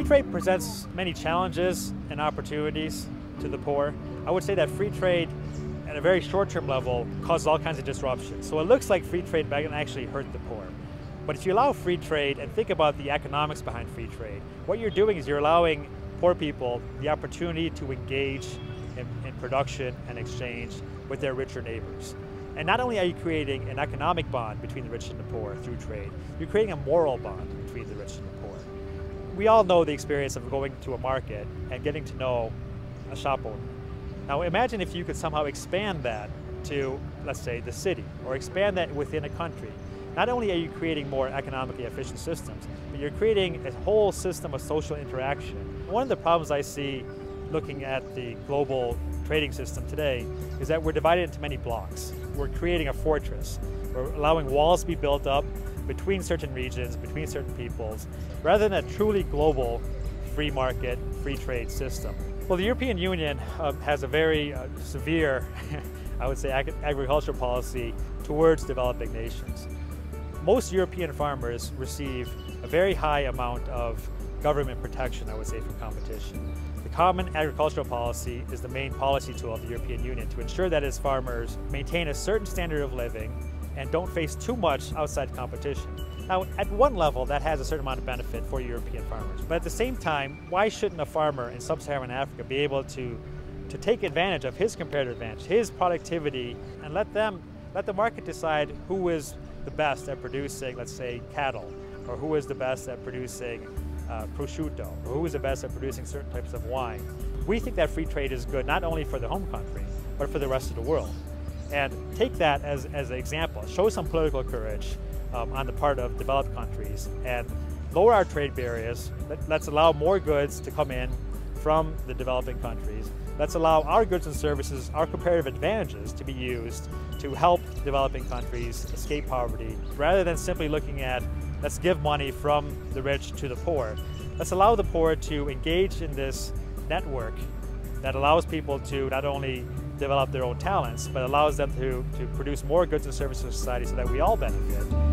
Free trade presents many challenges and opportunities to the poor. I would say that free trade at a very short-term level causes all kinds of disruptions. So it looks like free trade can actually hurt the poor. But if you allow free trade and think about the economics behind free trade, what you're doing is you're allowing poor people the opportunity to engage in production and exchange with their richer neighbors. And not only are you creating an economic bond between the rich and the poor through trade, you're creating a moral bond between the rich and the poor. We all know the experience of going to a market and getting to know a shop owner. Now imagine if you could somehow expand that to, let's say, the city, or expand that within a country. Not only are you creating more economically efficient systems, but you're creating a whole system of social interaction. One of the problems I see looking at the global trading system today is that we're divided into many blocks. We're creating a fortress. We're allowing walls to be built up between certain regions, between certain peoples, rather than a truly global free market, free trade system. Well, the European Union has a very severe, I would say, agricultural policy towards developing nations. Most European farmers receive a very high amount of government protection, I would say, from competition. The Common Agricultural Policy is the main policy tool of the European Union to ensure that its farmers maintain a certain standard of living and don't face too much outside competition. Now, at one level, that has a certain amount of benefit for European farmers. But at the same time, why shouldn't a farmer in sub-Saharan Africa be able to take advantage of his comparative advantage, his productivity, and let the market decide who is the best at producing, let's say, cattle, or who is the best at producing prosciutto, or who is the best at producing certain types of wine. We think that free trade is good not only for the home country, but for the rest of the world. And take that as an example. Show some political courage on the part of developed countries and lower our trade barriers. Let's allow more goods to come in from the developing countries. Let's allow our goods and services, our comparative advantages, to be used to help developing countries escape poverty, rather than simply looking at, let's give money from the rich to the poor. Let's allow the poor to engage in this network that allows people to not only develop their own talents, but allows them to produce more goods and services for society so that we all benefit.